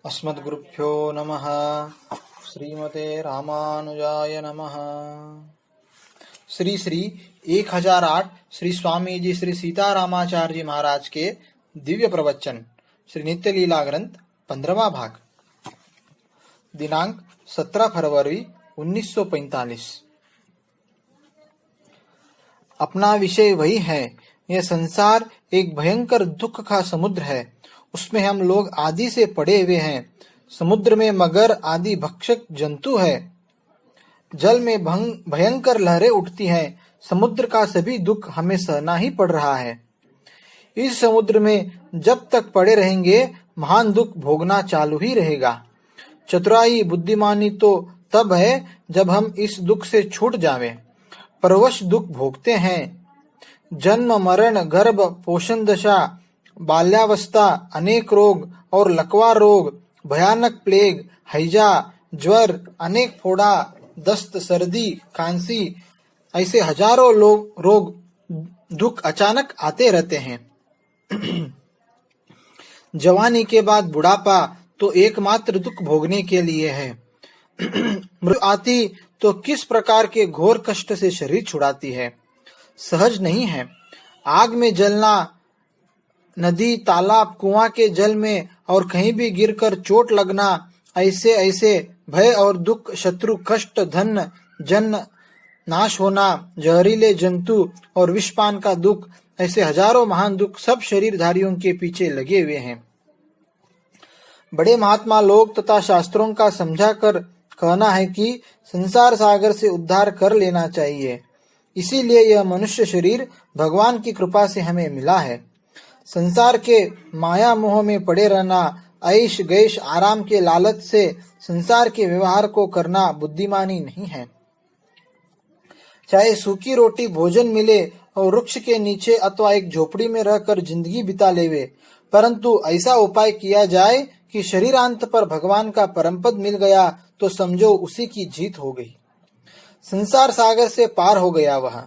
अस्मद्गुरुभ्यो नमः। श्रीमते रामानुजाय नमः। श्री श्री 1008 श्री स्वामी जी श्री सीतारामाचार्य जी महाराज के दिव्य प्रवचन श्री नित्य लीला ग्रंथ 15वां भाग, दिनांक 17 फरवरी 1945। अपना विषय वही है। यह संसार एक भयंकर दुख का समुद्र है। उसमें हम लोग आदि से पड़े हुए हैं। समुद्र में मगर आदि भक्षक जंतु है। जल में भयंकर लहरें उठती हैं। समुद्र का सभी दुख हमें सहना ही पड़ रहा है। इस समुद्र में जब तक पड़े रहेंगे महान दुख भोगना चालू ही रहेगा। चतुराई बुद्धिमानी तो तब है जब हम इस दुख से छूट जावें। परवश दुख भोगते हैं। जन्म मरण गर्भ पोषण दशा बाल्यावस्था अनेक रोग और लकवा रोग भयानक प्लेग हैजा ज्वर अनेक फोड़ा दस्त सर्दी खांसी ऐसे हजारों रोग दुख अचानक आते रहते हैं। जवानी के बाद बुढ़ापा तो एकमात्र दुख भोगने के लिए है। मृत्यु आती तो किस प्रकार के घोर कष्ट से शरीर छुड़ाती है, सहज नहीं है। आग में जलना, नदी तालाब कुआं के जल में और कहीं भी गिरकर चोट लगना, ऐसे ऐसे भय और दुख शत्रु कष्ट धन जन नाश होना, जहरीले जंतु और विषपान का दुख, ऐसे हजारों महान दुख सब शरीरधारियों के पीछे लगे हुए हैं। बड़े महात्मा लोग तथा शास्त्रों का समझा कर कहना है कि संसार सागर से उद्धार कर लेना चाहिए। इसीलिए यह मनुष्य शरीर भगवान की कृपा से हमें मिला है। संसार के माया मोह में पड़े रहना, ऐश गैश आराम के लालच से संसार के व्यवहार को करना बुद्धिमानी नहीं है। चाहे सूखी रोटी भोजन मिले और वृक्ष के नीचे अथवा एक झोपड़ी में रहकर जिंदगी बिता लेवे, परंतु ऐसा उपाय किया जाए कि शरीरांत पर भगवान का परम पद मिल गया तो समझो उसी की जीत हो गई। संसार सागर से पार हो गया वह।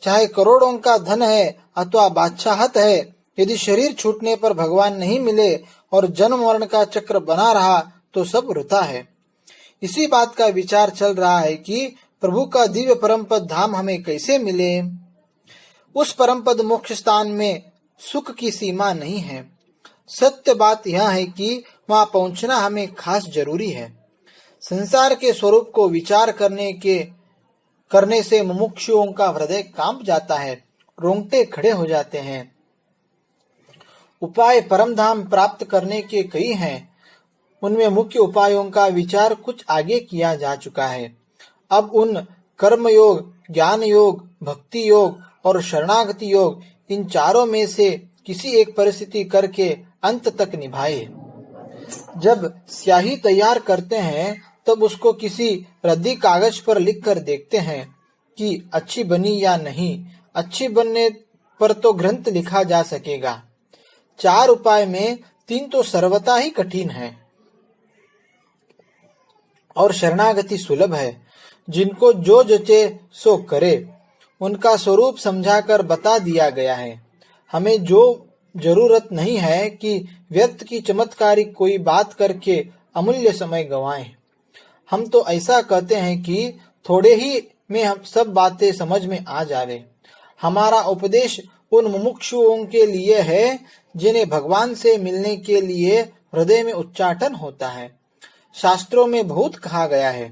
चाहे करोड़ों का धन है अथवा बादशाहत है, यदि शरीर छूटने पर भगवान नहीं मिले और जन्म मरण का चक्र बना रहा तो सब वृथा है। इसी बात का विचार चल रहा है कि प्रभु का दिव्य परम पद धाम हमें कैसे मिले। उस परम पद मोक्ष स्थान में सुख की सीमा नहीं है। सत्य बात यह है कि वहां पहुंचना हमें खास जरूरी है। संसार के स्वरूप को विचार करने से मुमुक्षुओं का हृदय कांप जाता है, रोंगटे खड़े हो जाते हैं। उपाय परम धाम प्राप्त करने के कई हैं। उनमें मुख्य उपायों का विचार कुछ आगे किया जा चुका है। अब उन कर्म योग, ज्ञान योग, भक्ति योग और शरणागति योग, इन चारों में से किसी एक परिस्थिति करके अंत तक निभाए। जब स्याही तैयार करते हैं तब उसको किसी रद्दी कागज पर लिख कर देखते हैं कि अच्छी बनी या नहीं। अच्छी बनने पर तो ग्रंथ लिखा जा सकेगा। 4 उपाय में 3 तो सर्वथा ही कठिन है और शरणागति सुलभ है। जिनको जो जचे सो करे, उनका स्वरूप समझाकर बता दिया गया है। हमें जो जरूरत नहीं है कि व्यर्थ की चमत्कारिक कोई बात करके अमूल्य समय गंवाएं। हम तो ऐसा कहते हैं कि थोड़े ही में हम सब बातें समझ में आ जावे। हमारा उपदेश उन मुमुक्षुओं के लिए है जिन्हें भगवान से मिलने के लिए हृदय में उच्चाटन होता है। शास्त्रों में बहुत कहा गया है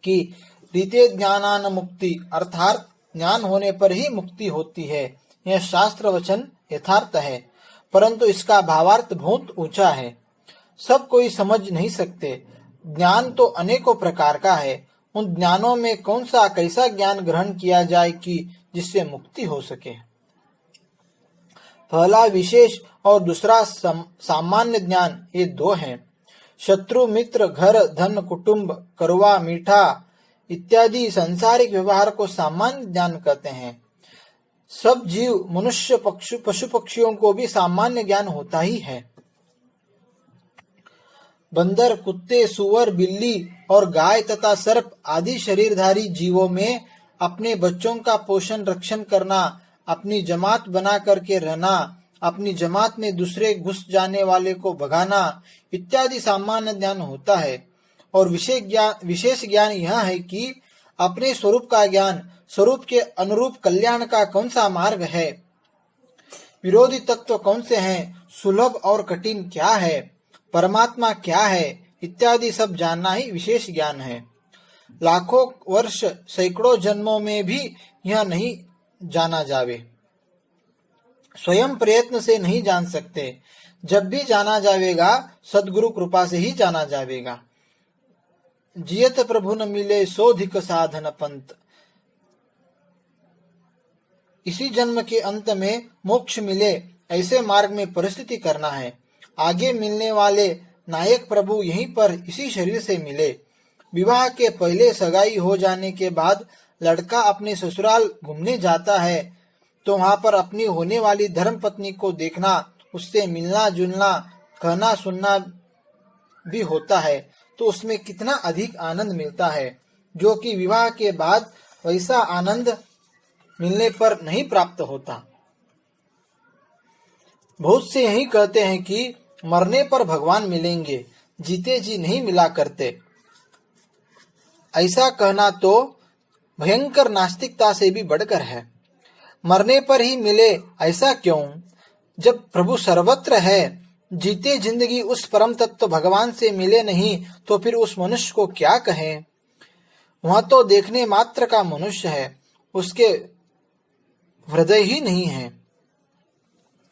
कि रीते ज्ञानान मुक्ति, अर्थात ज्ञान होने पर ही मुक्ति होती है। यह शास्त्र वचन यथार्थ है, परंतु इसका भावार्थ बहुत ऊंचा है। सब कोई समझ नहीं सकते। ज्ञान तो अनेकों प्रकार का है। उन ज्ञानों में कौन सा कैसा ज्ञान ग्रहण किया जाए कि जिससे मुक्ति हो सके। पहला विशेष और दूसरा सामान्य ज्ञान, ये 2 हैं। शत्रु मित्र घर धन कुटुंब करवा मीठा इत्यादि सांसारिक व्यवहार को सामान्य ज्ञान कहते हैं। सब जीव मनुष्य पशु पक्षियों को भी सामान्य ज्ञान होता ही है। बंदर कुत्ते सुअर बिल्ली और गाय तथा सर्प आदि शरीरधारी जीवों में अपने बच्चों का पोषण रक्षण करना, अपनी जमात बना करके रहना, अपनी जमात में दूसरे घुस जाने वाले को भगाना इत्यादि सामान्य ज्ञान होता है। और विशेष ज्ञान यह है कि अपने स्वरूप का ज्ञान, स्वरूप के अनुरूप कल्याण का कौन सा मार्ग है, विरोधी तत्व कौन से हैं, सुलभ और कठिन क्या है, परमात्मा क्या है इत्यादि सब जानना ही विशेष ज्ञान है। लाखों वर्ष सैकड़ों जन्मों में भी यह नहीं जाना जावे, स्वयं प्रयत्न से नहीं जान सकते। जब भी जाना जावेगा सद्गुरु कृपा से ही जाना जावेगा। जियत प्रभु न मिले सोधिक साधन पंत, इसी जन्म के अंत में मोक्ष मिले ऐसे मार्ग में परिस्थिति करना है। आगे मिलने वाले नायक प्रभु यहीं पर इसी शरीर से मिले। विवाह के पहले सगाई हो जाने के बाद लड़का अपने ससुराल घूमने जाता है तो वहां पर अपनी होने वाली धर्म पत्नी को देखना, उससे मिलना जुलना, कहना सुनना भी होता है तो उसमें कितना अधिक आनंद मिलता है, जो कि विवाह के बाद वैसा आनंद मिलने पर नहीं प्राप्त होता। बहुत से यही कहते हैं कि मरने पर भगवान मिलेंगे, जीते जी नहीं मिला करते। ऐसा कहना तो भयंकर नास्तिकता से भी बढ़कर है। मरने पर ही मिले ऐसा क्यों? जब प्रभु सर्वत्र है, जीते जिंदगी उस परम तत्व भगवान से मिले नहीं तो फिर उस मनुष्य को क्या कहें? वह तो देखने मात्र का मनुष्य है, उसके हृदय ही नहीं है।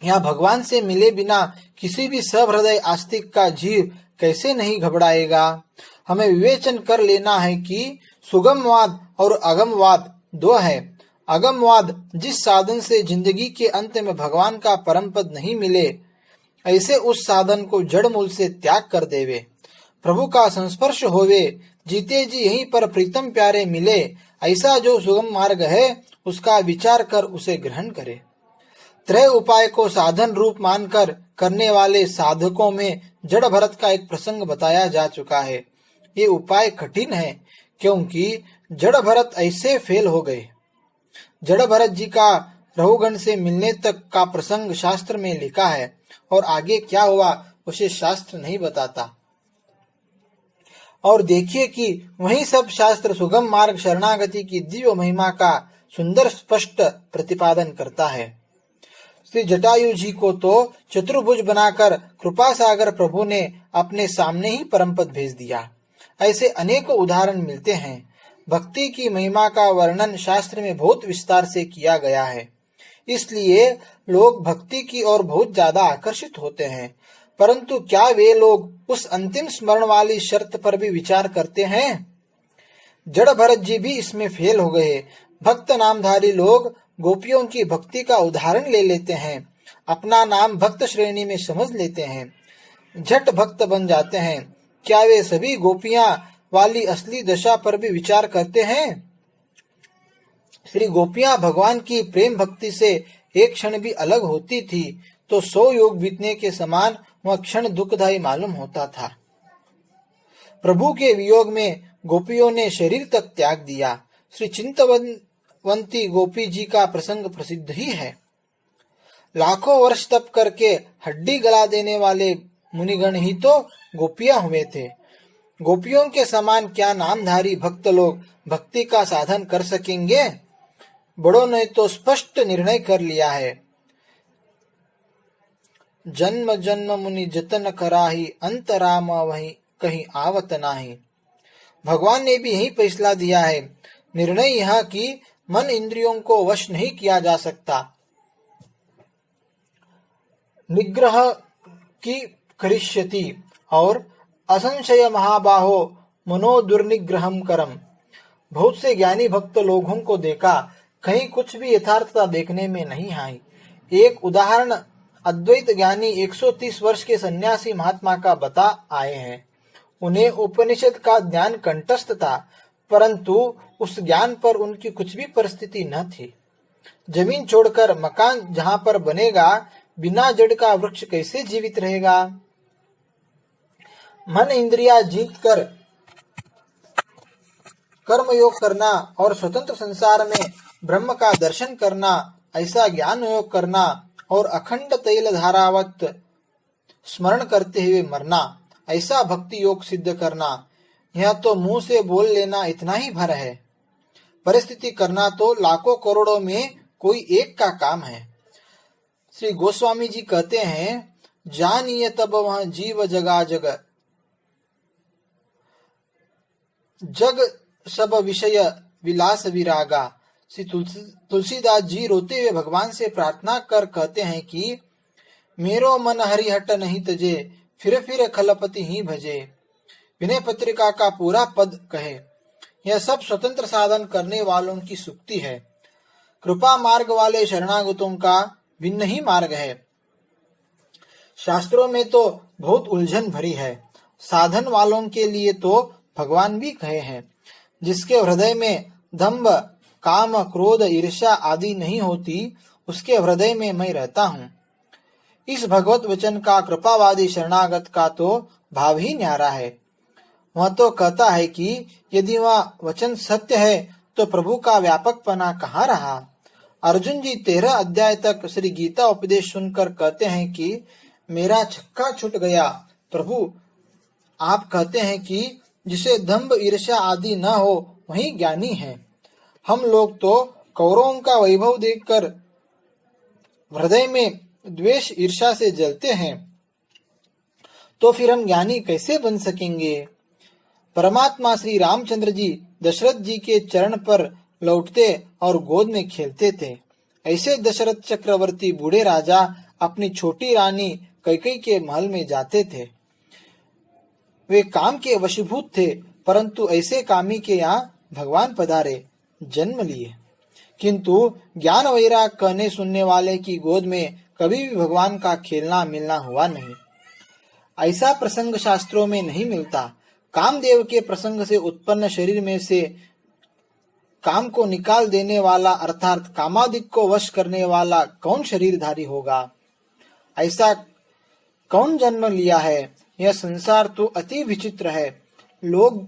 यहाँ भगवान से मिले बिना किसी भी सहृदय आस्तिक का जीव कैसे नहीं घबराएगा? हमें विवेचन कर लेना है कि सुगमवाद और अगमवाद दो है। अगमवाद जिस साधन से जिंदगी के अंत में भगवान का परम पद नहीं मिले, ऐसे उस साधन को जड़ मूल से त्याग कर देवे, प्रभु का संस्पर्श होवे, जीते जी यहीं पर प्रीतम प्यारे मिले, ऐसा जो सुगम मार्ग है उसका विचार कर उसे ग्रहण करे। त्रय उपाय को साधन रूप मानकर करने वाले साधकों में जड़ भरत का एक प्रसंग बताया जा चुका है। ये उपाय कठिन है क्योंकि जड़ भरत ऐसे फेल हो गए। जड़ भरत जी का रहुगण से मिलने तक का प्रसंग शास्त्र में लिखा है और आगे क्या हुआ उसे शास्त्र नहीं बताता। और देखिए कि वही सब शास्त्र सुगम मार्ग शरणागति की दिव्य महिमा का सुंदर स्पष्ट प्रतिपादन करता है। श्री जटायु जी को तो चतुर्भुज बनाकर कृपा सागर प्रभु ने अपने सामने ही परम पद भेज दिया। ऐसे अनेक उदाहरण मिलते हैं। भक्ति की महिमा का वर्णन शास्त्र में बहुत विस्तार से किया गया है, इसलिए लोग भक्ति की ओर बहुत ज्यादा आकर्षित होते हैं। परंतु क्या वे लोग उस अंतिम स्मरण वाली शर्त पर भी विचार करते हैं? जड़ भरत जी भी इसमें फेल हो गए। भक्त नामधारी लोग गोपियों की भक्ति का उदाहरण ले लेते हैं, अपना नाम भक्त श्रेणी में समझ लेते हैं, झट भक्त बन जाते हैं। क्या वे सभी गोपियां वाली असली दशा पर भी विचार करते हैं? श्री गोपियां भगवान की प्रेम भक्ति से एक क्षण भी अलग होती थी तो 100 युग बीतने के समान वह क्षण दुखदायी मालूम होता था। प्रभु के वियोग में गोपियों ने शरीर तक त्याग दिया। श्री चिंतवंती गोपी जी का प्रसंग प्रसिद्ध ही है। लाखों वर्ष तप करके हड्डी गला देने वाले मुनिगण ही तो गोपियां हुए थे। गोपियों के समान क्या नामधारी भक्त लोग भक्ति का साधन कर सकेंगे? बड़ों ने तो स्पष्ट निर्णय कर लिया है, जन्म जन्म मुनि जतन कराही, अंतराम वही कहीं आवत नाही। भगवान ने भी यही फैसला दिया है। निर्णय यह कि मन इंद्रियों को वश नहीं किया जा सकता। निग्रह की करिष्यति और असंशय महाबाहो मनो दुर्निग्रहम करम। बहुत से ज्ञानी भक्त लोगों को देखा, कहीं कुछ भी यथार्थता देखने में नहीं आई। एक उदाहरण अद्वैत ज्ञानी 130 वर्ष के सन्यासी महात्मा का बता आए हैं। उन्हें उपनिषद का ज्ञान कंठस्थ था, परंतु उस ज्ञान पर उनकी कुछ भी परिस्थिति न थी। जमीन छोड़कर मकान जहां पर बनेगा, बिना जड़ का वृक्ष कैसे जीवित रहेगा? मन इंद्रिया जीत कर कर्मयोग करना और स्वतंत्र संसार में ब्रह्म का दर्शन करना, ऐसा ज्ञान योग करना और अखंड तैल धारावत स्मरण करते हुए मरना, ऐसा भक्ति योग सिद्ध करना, यह तो मुंह से बोल लेना इतना ही भर है। परिस्थिति करना तो लाखों करोड़ों में कोई एक का काम है। श्री गोस्वामी जी कहते हैं, जानिए तब वह जीव जगा जग, जग सब विषय विलास विरागा। श्री तुलसीदास जी रोते हुए भगवान से प्रार्थना कर कहते हैं कि मेरो मन हरिहट नहीं तजे, फिर खलपति ही भजे। विनय पत्रिका का पूरा पद कहे। यह सब स्वतंत्र साधन करने वालों की सुक्ति है। कृपा मार्ग वाले शरणागतों का भिन्न ही मार्ग है। शास्त्रों में तो बहुत उलझन भरी है। साधन वालों के लिए तो भगवान भी कहे हैं, जिसके हृदय में दंभ, काम, क्रोध, ईर्ष्या आदि नहीं होती, उसके हृदय में मैं रहता हूँ। इस भगवत वचन का कृपावादी शरणागत का तो भाव ही न्यारा है। वह तो कहता है कि यदि वह वचन सत्य है तो प्रभु का व्यापकपना कहाँ रहा। अर्जुन जी 13 अध्याय तक श्री गीता उपदेश सुनकर कहते हैं कि मेरा छक्का छूट गया। प्रभु, आप कहते हैं कि जिसे दंभ, ईर्ष्या आदि न हो वही ज्ञानी है। हम लोग तो कौरवों का वैभव देखकर हृदय में द्वेष, ईर्ष्या से जलते हैं, तो फिर हम ज्ञानी कैसे बन सकेंगे। परमात्मा श्री रामचंद्र जी दशरथ जी के चरण पर लौटते और गोद में खेलते थे। ऐसे दशरथ चक्रवर्ती बूढ़े राजा अपनी छोटी रानी कैकेयी के महल में जाते थे। वे काम के वशीभूत थे, परंतु ऐसे कामी के यहाँ भगवान पधारे, जन्म लिए। किंतु ज्ञान वैराग कहने सुनने वाले की गोद में कभी भी भगवान का खेलना मिलना हुआ नहीं। ऐसा प्रसंग शास्त्रों में नहीं मिलता। कामदेव के प्रसंग से उत्पन्न शरीर में से काम को निकाल देने वाला अर्थात कामादिक को वश करने वाला कौन शरीरधारी होगा? ऐसा कौन जन्म लिया है? यह संसार तो अति विचित्र है। लोग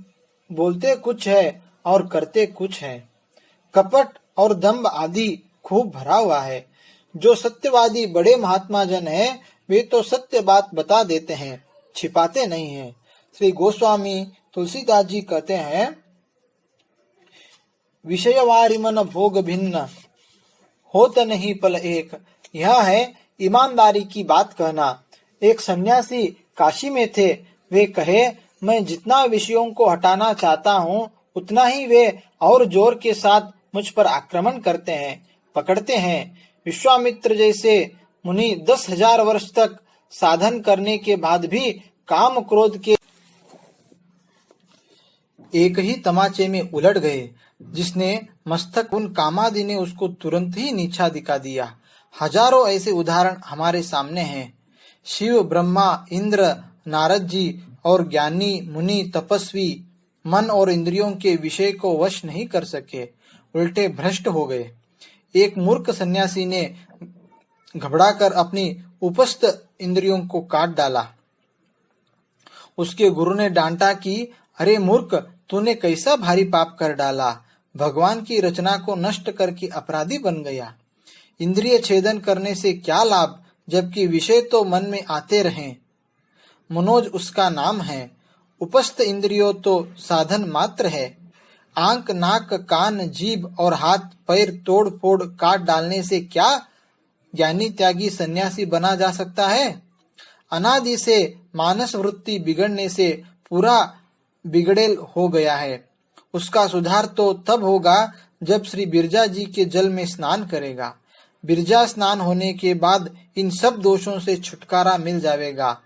बोलते कुछ है और करते कुछ है। कपट और दंभ आदि खूब भरा हुआ है। जो सत्यवादी बड़े महात्मा जन है, वे तो सत्य बात बता देते हैं, छिपाते नहीं हैं। श्री गोस्वामी तुलसीदास जी कहते हैं, विषयवारी मन भोग भिन्न होत नहीं पल एक। यह है ईमानदारी की बात कहना। एक सन्यासी काशी में थे। वे कहे, मैं जितना विषयों को हटाना चाहता हूँ उतना ही वे और जोर के साथ मुझ पर आक्रमण करते हैं, पकड़ते हैं। विश्वामित्र जैसे मुनि 10,000 वर्ष तक साधन करने के बाद भी काम क्रोध के एक ही तमाचे में उलट गए। जिसने मस्तक उन कामादि ने उसको तुरंत ही नीचा दिखा दिया। हजारों ऐसे उदाहरण हमारे सामने हैं। शिव, ब्रह्मा, इंद्र, नारद जी और ज्ञानी मुनि तपस्वी मन और इंद्रियों के विषय को वश नहीं कर सके, उल्टे भ्रष्ट हो गए। एक मूर्ख सन्यासी ने घबराकर अपनी उपस्थ इंद्रियों को काट डाला। उसके गुरु ने डांटा कि अरे मूर्ख, तूने कैसा भारी पाप कर डाला। भगवान की रचना को नष्ट करके अपराधी बन गया। इंद्रिय छेदन करने से क्या लाभ, जबकि विषय तो मन में आते रहें। मनोज उसका नाम है। उपस्थ इंद्रियों तो साधन मात्र है। आंख, नाक, कान, जीभ और हाथ पैर तोड़ फोड़ काट डालने से क्या ज्ञानी त्यागी सन्यासी बना जा सकता है? अनादि से मानस वृत्ति बिगड़ने से पूरा बिगड़ेल हो गया है। उसका सुधार तो तब होगा जब श्री बिरजा जी के जल में स्नान करेगा। बिरजा स्नान होने के बाद इन सब दोषों से छुटकारा मिल जाएगा।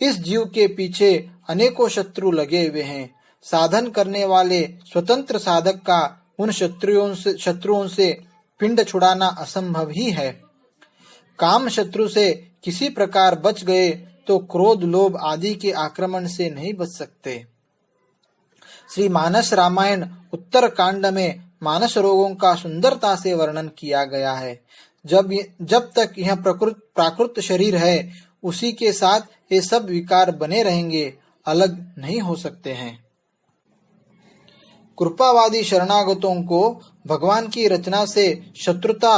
इस जीव के पीछे अनेकों शत्रु लगे हुए हैं। साधन करने वाले स्वतंत्र साधक का उन शत्रुओं से पिंड छुड़ाना असंभव ही है। काम शत्रु से किसी प्रकार बच गए तो क्रोध, लोभ आदि के आक्रमण से नहीं बच सकते। श्री मानस रामायण उत्तर कांड में मानस रोगों का सुंदरता से वर्णन किया गया है। जब तक यह प्राकृत शरीर है, उसी के साथ ये सब विकार बने रहेंगे, अलग नहीं हो सकते हैं। कृपावादी शरणागतों को भगवान की रचना से शत्रुता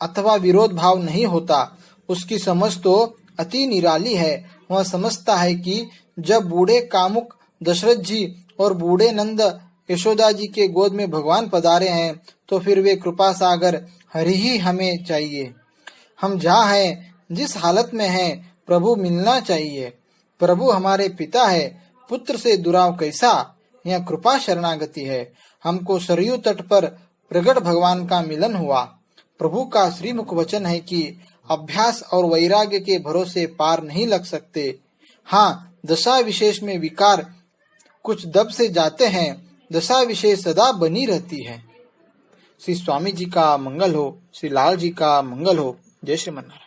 अथवा विरोध भाव नहीं होता। उसकी समझ तो अति निराली है। वह समझता है कि जब बूढ़े कामुक दशरथ जी और बूढ़े नंद यशोदा जी के गोद में भगवान पधारे हैं, तो फिर वे कृपा सागर हरि ही हमें चाहिए। हम जहाँ हैं, जिस हालत में हैं, प्रभु मिलना चाहिए। प्रभु हमारे पिता है, पुत्र से दुराव कैसा। यह कृपा शरणागति है। हमको सरयू तट पर प्रगट भगवान का मिलन हुआ। प्रभु का श्रीमुख वचन है कि अभ्यास और वैराग्य के भरोसे पार नहीं लग सकते। हाँ, दशा विशेष में विकार कुछ दब से जाते हैं, दशा विशेष सदा बनी रहती है। श्री स्वामी जी का मंगल हो, श्री लाल जी का मंगल हो। जय श्रीमन नारायण।